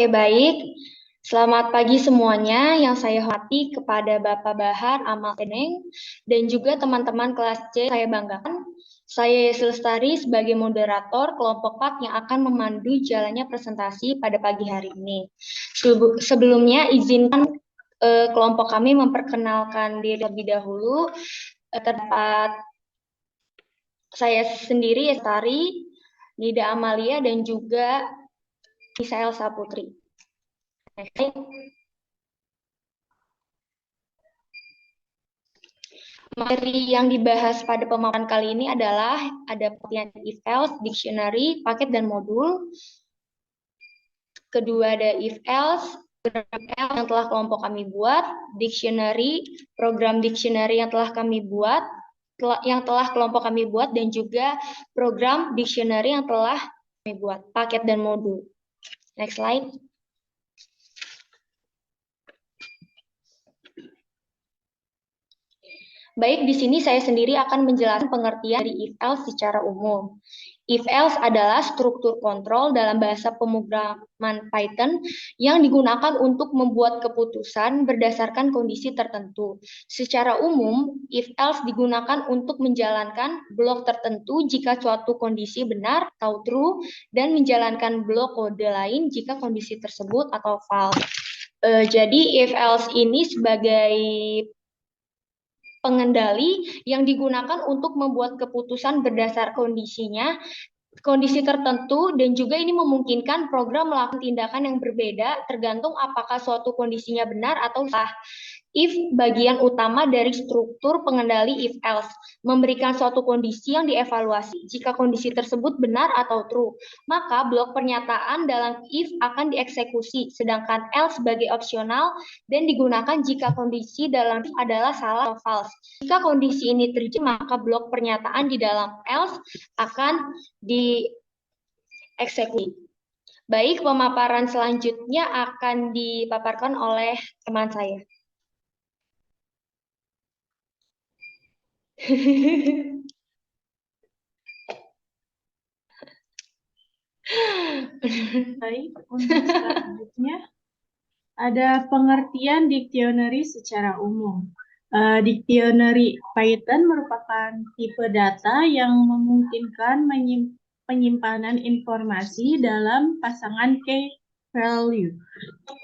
Oke, baik. Selamat pagi semuanya. Yang saya hormati kepada Bapak Bahar Amal Teneng dan juga teman-teman kelas C saya banggakan. Saya Yesi Lestari sebagai moderator kelompok 4 yang akan memandu jalannya presentasi pada pagi hari ini. Sebelumnya izinkan kelompok kami memperkenalkan diri lebih dahulu. Terdapat saya sendiri Lestari, Nida Amalia dan juga Misael Saputri. Materi yang dibahas pada pemaparan kali ini adalah ada pengertian if else, dictionary, paket dan modul. Kedua ada if else, program else yang telah kelompok kami buat, dictionary, program dictionary yang telah kami buat, yang telah kelompok kami buat, dan juga program dictionary yang telah kami buat, paket dan modul. Next slide. Baik, di sini saya sendiri akan menjelaskan pengertian dari if else secara umum. If else adalah struktur kontrol dalam bahasa pemrograman Python yang digunakan untuk membuat keputusan berdasarkan kondisi tertentu. Secara umum, if else digunakan untuk menjalankan blok tertentu jika suatu kondisi benar atau true dan menjalankan blok kode lain jika kondisi tersebut atau false. Jadi if else ini sebagai pengendali yang digunakan untuk membuat keputusan berdasar kondisi tertentu, dan juga ini memungkinkan program melakukan tindakan yang berbeda tergantung apakah suatu kondisinya benar atau salah. If bagian utama dari struktur pengendali if else, memberikan suatu kondisi yang dievaluasi. Jika kondisi tersebut benar atau true, maka blok pernyataan dalam if akan dieksekusi, sedangkan else sebagai opsional dan digunakan jika kondisi dalam if adalah salah atau false. Jika kondisi ini terjadi, maka blok pernyataan di dalam else akan dieksekusi. Baik, pemaparan selanjutnya akan dipaparkan oleh teman saya. Baik, untuk selanjutnya ada pengertian dictionary secara umum. Dictionary Python merupakan tipe data yang memungkinkan penyimpanan informasi dalam pasangan key value.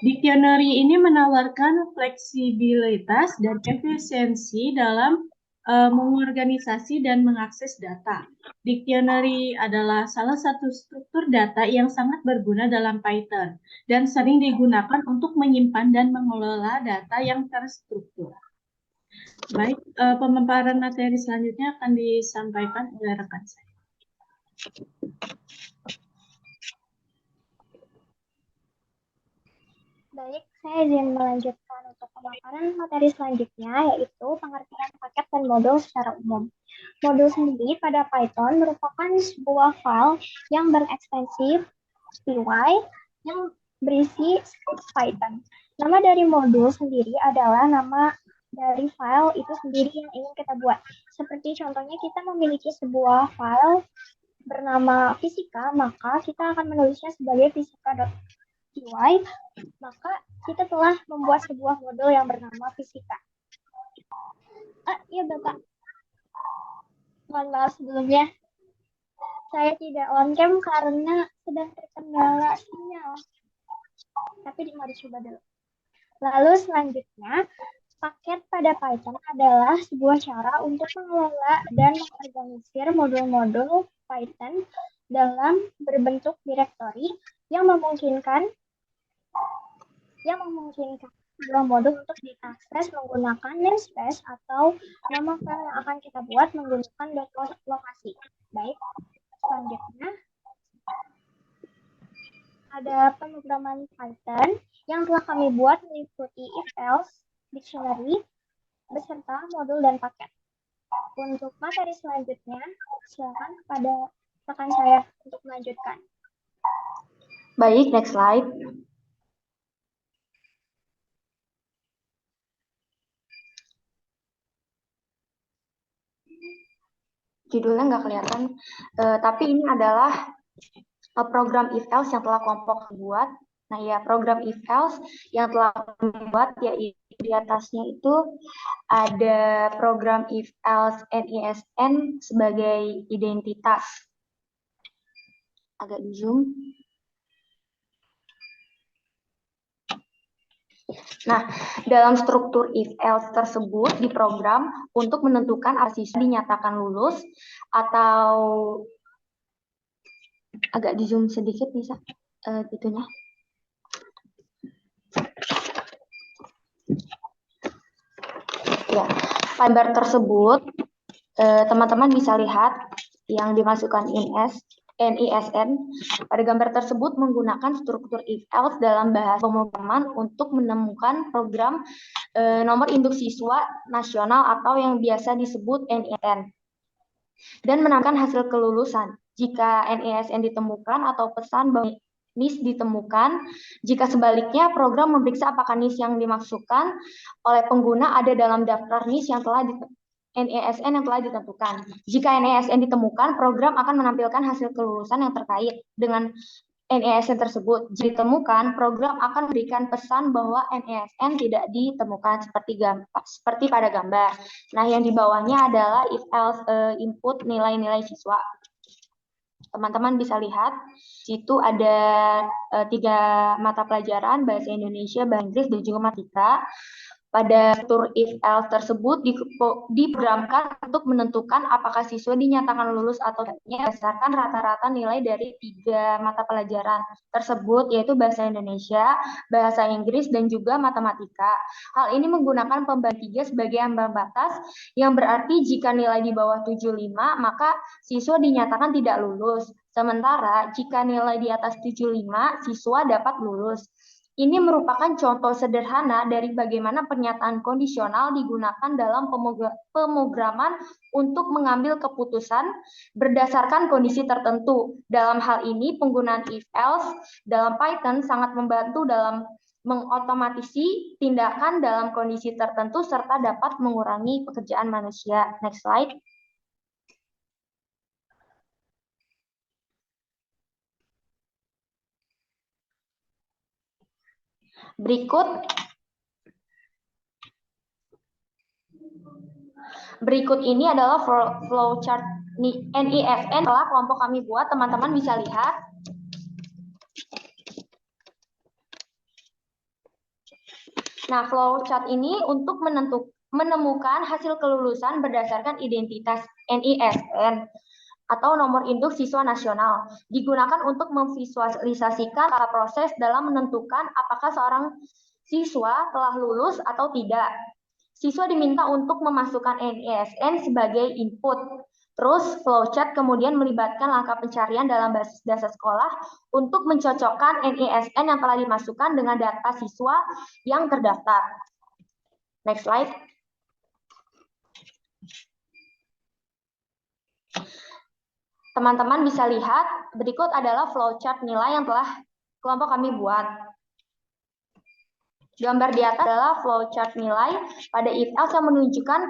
Dictionary ini menawarkan fleksibilitas dan efisiensi dalam mengorganisasi dan mengakses data. Dictionary adalah salah satu struktur data yang sangat berguna dalam Python dan sering digunakan untuk menyimpan dan mengelola data yang terstruktur. Baik, pemaparan materi selanjutnya akan disampaikan oleh rekan saya. Baik, saya izin melanjutkan untuk pemaparan materi selanjutnya, yaitu pengertian paket dan modul secara umum. Modul sendiri pada Python merupakan sebuah file yang berekstensi py yang berisi script Python. Nama dari modul sendiri adalah nama dari file itu sendiri yang ingin kita buat. Seperti contohnya kita memiliki sebuah file bernama fisika, maka kita akan menulisnya sebagai fisika.py, maka kita telah membuat sebuah modul yang bernama fisika. Iya Bapak, mohon maaf sebelumnya, saya tidak on cam karena sedang terkendala sinyal. Tapi mari coba dulu. Lalu selanjutnya, paket pada Python adalah sebuah cara untuk mengelola dan mengorganisir modul-modul Python dalam berbentuk direktori yang memungkinkan sebuah modul untuk diakses menggunakan namespace atau nama file yang akan kita buat menggunakan lokasi. Baik, selanjutnya ada pemrograman Python yang telah kami buat meliputi if else, dictionary, beserta modul dan paket. Untuk materi selanjutnya, silakan kepada rekan saya untuk melanjutkan. Baik, next slide. Judulnya nggak kelihatan, tapi ini adalah program if else yang telah kelompok buat. Nah ya, program if-else yang telah kami buat yaitu di atasnya itu ada program if-else NISN sebagai identitas. Agak di zoom. Nah, dalam struktur if-else tersebut diprogram untuk menentukan apakah siswa dinyatakan lulus atau agak di zoom sedikit bisa gitunya. Ya, gambar tersebut teman-teman bisa lihat yang dimasukkan NISN. Pada gambar tersebut menggunakan struktur if-else dalam bahasa pemrograman untuk menemukan program nomor induk siswa nasional atau yang biasa disebut NISN dan menampilkan hasil kelulusan. Jika NISN ditemukan atau pesan bahwa NIS ditemukan, jika sebaliknya program memeriksa apakah NIS yang dimaksudkan oleh pengguna ada dalam daftar NIS yang telah NISN yang telah ditentukan. Jika NISN ditemukan, program akan menampilkan hasil kelulusan yang terkait dengan NISN tersebut. Jika ditemukan, program akan memberikan pesan bahwa NISN tidak ditemukan seperti pada gambar. Nah, yang di bawahnya adalah if else input nilai-nilai siswa. Teman-teman bisa lihat, situ ada 3 mata pelajaran, bahasa Indonesia, bahasa Inggris, dan juga matematika. Pada struktur if-else tersebut diprogramkan untuk menentukan apakah siswa dinyatakan lulus atau tidaknya berdasarkan rata-rata nilai dari 3 mata pelajaran tersebut, yaitu bahasa Indonesia, bahasa Inggris, dan juga matematika. Hal ini menggunakan pembagi 3 sebagai ambang batas, yang berarti jika nilai di bawah 75, maka siswa dinyatakan tidak lulus. Sementara jika nilai di atas 75, siswa dapat lulus. Ini merupakan contoh sederhana dari bagaimana pernyataan kondisional digunakan dalam pemrograman untuk mengambil keputusan berdasarkan kondisi tertentu. Dalam hal ini, penggunaan if-else dalam Python sangat membantu dalam mengotomatisasi tindakan dalam kondisi tertentu serta dapat mengurangi pekerjaan manusia. Next slide. Berikut ini adalah flowchart NISN telah kelompok kami buat, teman-teman bisa lihat. Nah, flowchart ini untuk menemukan hasil kelulusan berdasarkan identitas NISN atau nomor induk siswa nasional, digunakan untuk memvisualisasikan proses dalam menentukan apakah seorang siswa telah lulus atau tidak. Siswa diminta untuk memasukkan NISN sebagai input. Terus flowchart kemudian melibatkan langkah pencarian dalam basis data sekolah untuk mencocokkan NISN yang telah dimasukkan dengan data siswa yang terdaftar. Next slide. Teman-teman bisa lihat, berikut adalah flowchart nilai yang telah kelompok kami buat. Gambar di atas adalah flowchart nilai pada if-else yang menunjukkan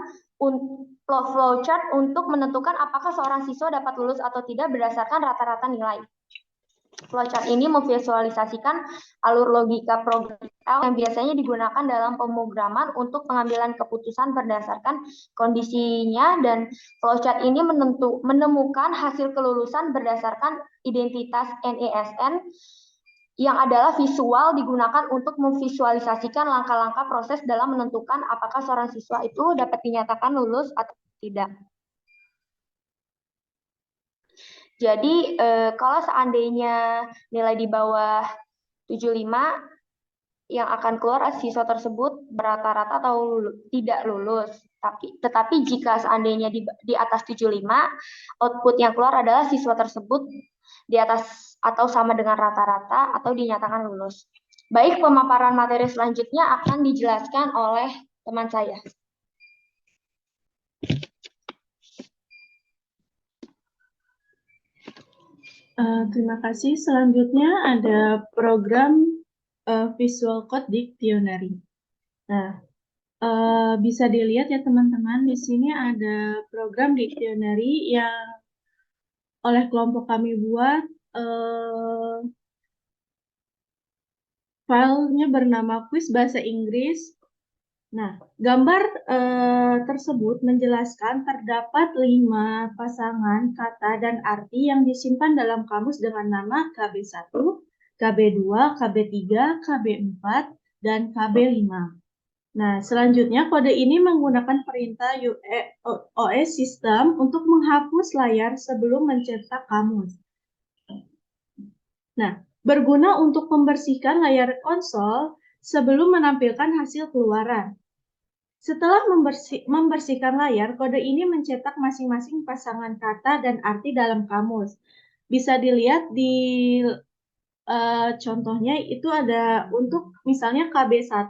flowchart untuk menentukan apakah seorang siswa dapat lulus atau tidak berdasarkan rata-rata nilai. Flowchart ini memvisualisasikan alur logika program yang biasanya digunakan dalam pemrograman untuk pengambilan keputusan berdasarkan kondisinya, dan flowchart ini menemukan hasil kelulusan berdasarkan identitas NISN yang adalah visual digunakan untuk memvisualisasikan langkah-langkah proses dalam menentukan apakah seorang siswa itu dapat dinyatakan lulus atau tidak. Jadi kalau seandainya nilai di bawah 75, yang akan keluar siswa tersebut rata-rata atau tidak lulus. Tetapi jika seandainya di atas 75, output yang keluar adalah siswa tersebut di atas atau sama dengan rata-rata atau dinyatakan lulus. Baik, pemaparan materi selanjutnya akan dijelaskan oleh teman saya. Terima kasih. Selanjutnya ada program Visual Code Dictionary. Nah, bisa dilihat ya teman-teman, di sini ada program dictionary yang oleh kelompok kami buat filenya bernama kuis bahasa Inggris. Nah, gambar tersebut menjelaskan terdapat 5 pasangan kata dan arti yang disimpan dalam kamus dengan nama KB1, KB2, KB3, KB4, dan KB5. Nah, selanjutnya kode ini menggunakan perintah OS System untuk menghapus layar sebelum mencetak kamus. Nah, berguna untuk membersihkan layar konsol sebelum menampilkan hasil keluaran. Setelah membersihkan layar, kode ini mencetak masing-masing pasangan kata dan arti dalam kamus. Bisa dilihat di contohnya itu ada untuk misalnya KB1.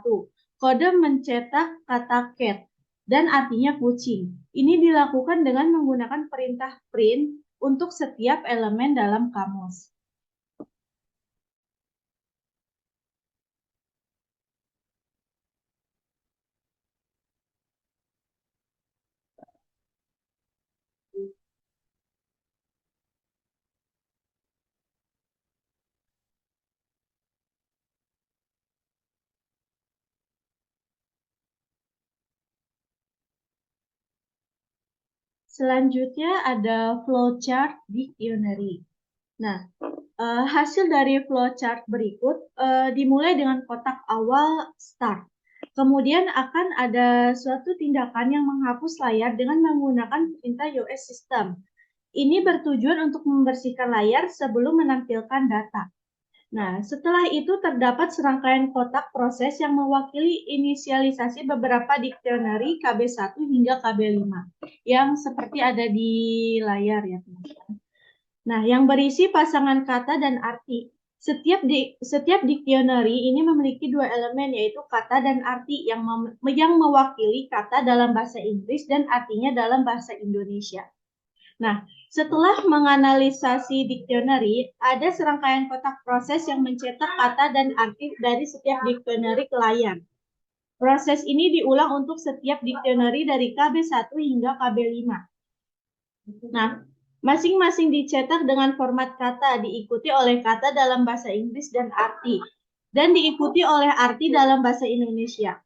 Kode mencetak kata cat dan artinya kucing. Ini dilakukan dengan menggunakan perintah print untuk setiap elemen dalam kamus. Selanjutnya ada flowchart dictionary. Nah, hasil dari flowchart berikut dimulai dengan kotak awal start. Kemudian akan ada suatu tindakan yang menghapus layar dengan menggunakan perintah US System. Ini bertujuan untuk membersihkan layar sebelum menampilkan data. Nah, setelah itu terdapat serangkaian kotak proses yang mewakili inisialisasi beberapa dictionary KB1 hingga KB5 yang seperti ada di layar ya, teman-teman. Nah, yang berisi pasangan kata dan arti. Setiap dictionary ini memiliki 2 elemen, yaitu kata dan arti yang mewakili kata dalam bahasa Inggris dan artinya dalam bahasa Indonesia. Nah, setelah menganalisasi dictionary, ada serangkaian kotak proses yang mencetak kata dan arti dari setiap dictionary ke layar. Proses ini diulang untuk setiap dictionary dari KB1 hingga KB5. Nah, masing-masing dicetak dengan format kata, diikuti oleh kata dalam bahasa Inggris dan arti, dan diikuti oleh arti dalam bahasa Indonesia.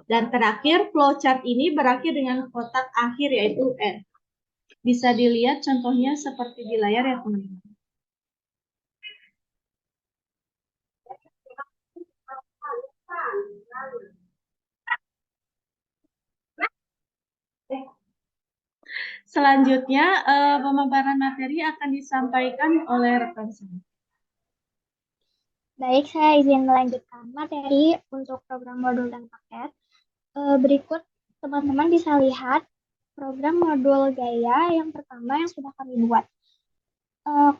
Dan terakhir, flowchart ini berakhir dengan kotak akhir yaitu N. Bisa dilihat contohnya seperti di layar ya, teman-teman. Selanjutnya, pemaparan materi akan disampaikan oleh rekan saya. Baik, saya izin melanjutkan materi untuk program modul dan paket. Berikut teman-teman bisa lihat program modul gaya yang pertama yang sudah kami buat.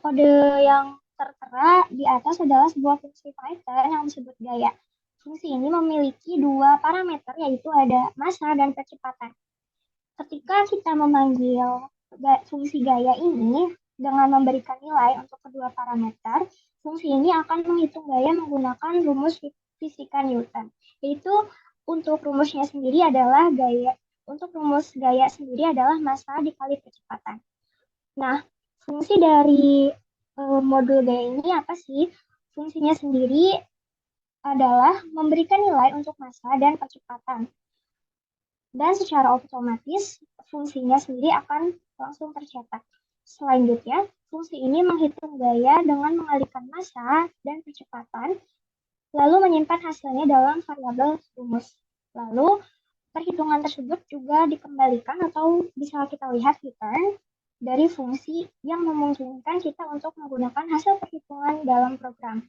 Kode yang tertera di atas adalah sebuah fungsi Python yang disebut gaya. Fungsi ini memiliki 2 parameter, yaitu ada massa dan kecepatan. Ketika kita memanggil fungsi gaya ini dengan memberikan nilai untuk kedua parameter, fungsi ini akan menghitung gaya menggunakan rumus fisika Newton, yaitu untuk rumusnya sendiri adalah rumus gaya sendiri adalah massa dikali kecepatan. Nah, fungsi dari modul gaya ini apa sih? Fungsinya sendiri adalah memberikan nilai untuk massa dan kecepatan. Dan secara otomatis fungsinya sendiri akan langsung tercetak. Selanjutnya, fungsi ini menghitung gaya dengan mengalihkan massa dan kecepatan, lalu menyimpan hasilnya dalam variabel rumus. Lalu, perhitungan tersebut juga dikembalikan atau bisa kita lihat return dari fungsi yang memungkinkan kita untuk menggunakan hasil perhitungan dalam program.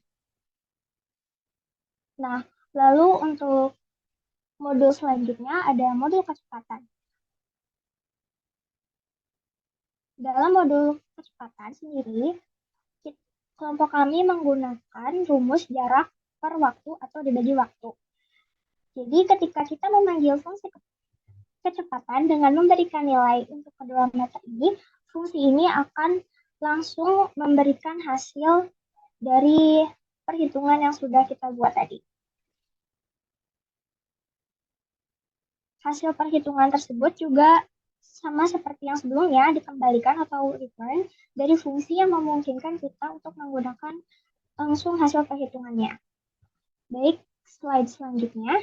Nah, lalu untuk modul selanjutnya ada modul kecepatan. Dalam modul kecepatan sendiri, kelompok kami menggunakan rumus jarak per waktu atau dibagi waktu. Jadi ketika kita memanggil fungsi kecepatan dengan memberikan nilai untuk kedua meter ini, fungsi ini akan langsung memberikan hasil dari perhitungan yang sudah kita buat tadi. Hasil perhitungan tersebut juga sama seperti yang sebelumnya, dikembalikan atau return dari fungsi yang memungkinkan kita untuk menggunakan langsung hasil perhitungannya. Baik, slide selanjutnya.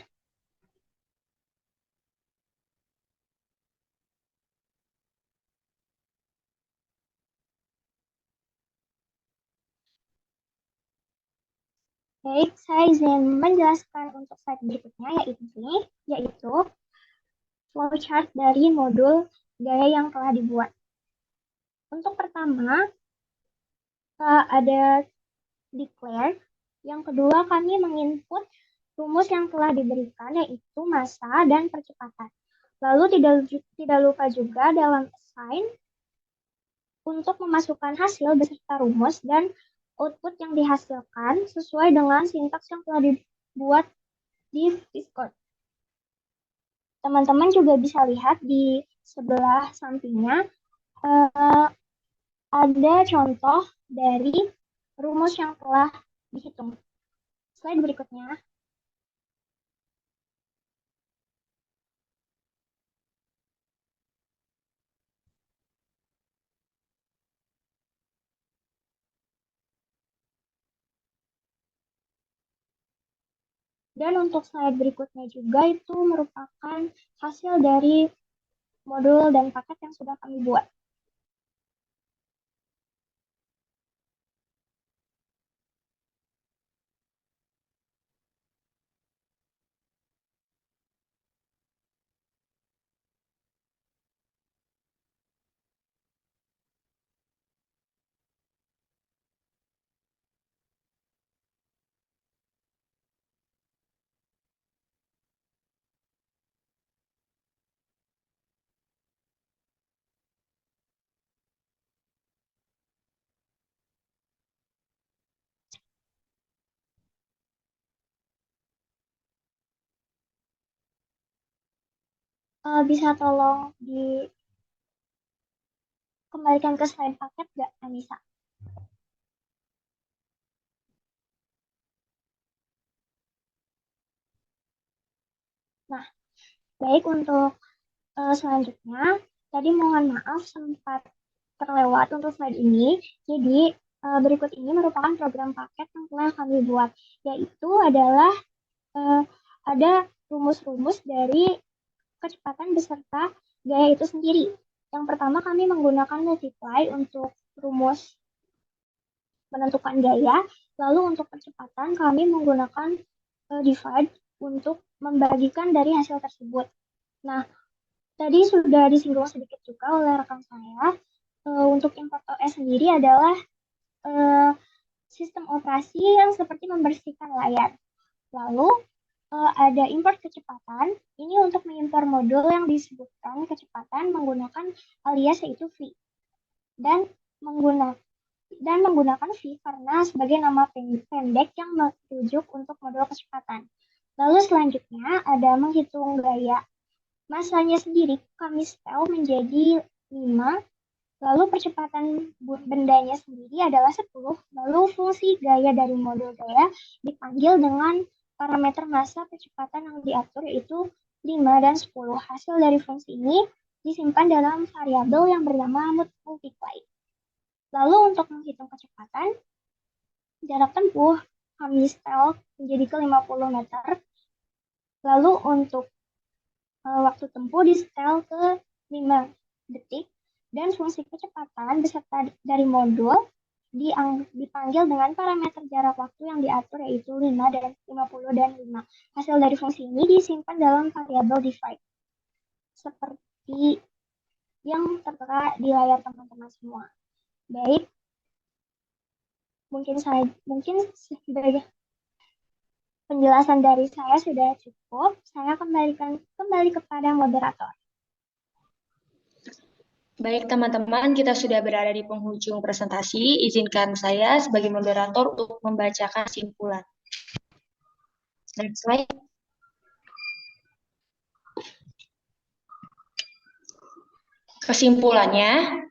Baik, saya izin menjelaskan untuk slide berikutnya, yaitu flowchart dari modul gaya yang telah dibuat. Untuk pertama, ada declare. Yang kedua, kami menginput rumus yang telah diberikan, yaitu massa dan percepatan. Lalu tidak lupa juga dalam assign untuk memasukkan hasil beserta rumus dan output yang dihasilkan sesuai dengan sintaks yang telah dibuat di Discord. Teman-teman juga bisa lihat di sebelah sampingnya ada contoh dari rumus yang telah dihitung. Slide berikutnya. Dan untuk slide berikutnya juga itu merupakan hasil dari modul dan paket yang sudah kami buat. Bisa tolong dikembalikan ke slide paket nggak, Anissa? Nah, baik untuk selanjutnya, tadi mohon maaf sempat terlewat untuk slide ini. Jadi, berikut ini merupakan program paket yang telah kami buat, yaitu adalah ada rumus-rumus dari kecepatan beserta gaya itu sendiri. Yang pertama, kami menggunakan multiply untuk rumus menentukan gaya, lalu untuk percepatan kami menggunakan divide untuk membagikan dari hasil tersebut. Nah, tadi sudah disinggung sedikit juga oleh rekan saya, untuk import OS sendiri adalah sistem operasi yang seperti membersihkan layar. Lalu ada import kecepatan, ini untuk mengimpor modul yang disebutkan kecepatan menggunakan alias yaitu V. Dan menggunakan V karena sebagai nama pendek yang merujuk untuk modul kecepatan. Lalu selanjutnya ada menghitung gaya. Masanya sendiri kami setel menjadi 5, lalu percepatan bendanya sendiri adalah 10, lalu fungsi gaya dari modul gaya dipanggil dengan parameter massa percepatan yang diatur yaitu 5 dan 10. Hasil dari fungsi ini disimpan dalam variabel yang bernama multiply. Lalu untuk menghitung kecepatan, jarak tempuh kami setel menjadi ke 50 meter. Lalu untuk waktu tempuh di setel ke 5 detik. Dan fungsi kecepatan beserta dari modul dipanggil dengan parameter jarak waktu yang diatur yaitu 5 dan 50 dan 5. Hasil dari fungsi ini disimpan dalam variabel divide. Seperti yang tertera di layar teman-teman semua. Baik, mungkin sebagai penjelasan dari saya sudah cukup. Saya kembali kepada moderator. Baik teman-teman, kita sudah berada di penghujung presentasi. Izinkan saya sebagai moderator untuk membacakan kesimpulan. Next slide. Kesimpulannya,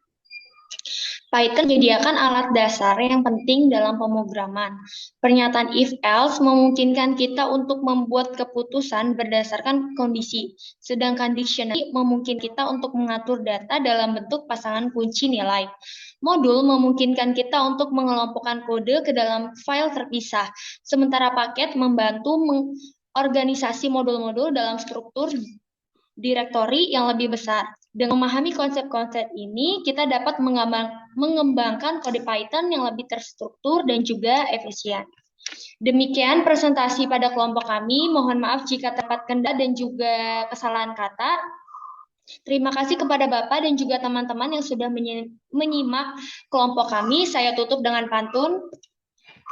Python menyediakan alat dasar yang penting dalam pemrograman. Pernyataan if-else memungkinkan kita untuk membuat keputusan berdasarkan kondisi, sedangkan dictionary memungkinkan kita untuk mengatur data dalam bentuk pasangan kunci nilai. Modul memungkinkan kita untuk mengelompokkan kode ke dalam file terpisah, sementara paket membantu mengorganisasi modul-modul dalam struktur direktori yang lebih besar. Dengan memahami konsep-konsep ini, kita dapat mengembangkan kode Python yang lebih terstruktur dan juga efisien. Demikian presentasi pada kelompok kami. Mohon maaf jika terdapat kendala dan juga kesalahan kata. Terima kasih kepada Bapak dan juga teman-teman yang sudah menyimak kelompok kami. Saya tutup dengan pantun.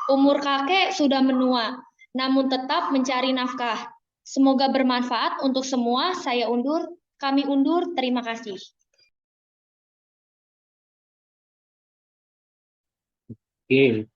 Umur kakek sudah menua, namun tetap mencari nafkah. Semoga bermanfaat untuk semua. Kami undur. Terima kasih. Oke,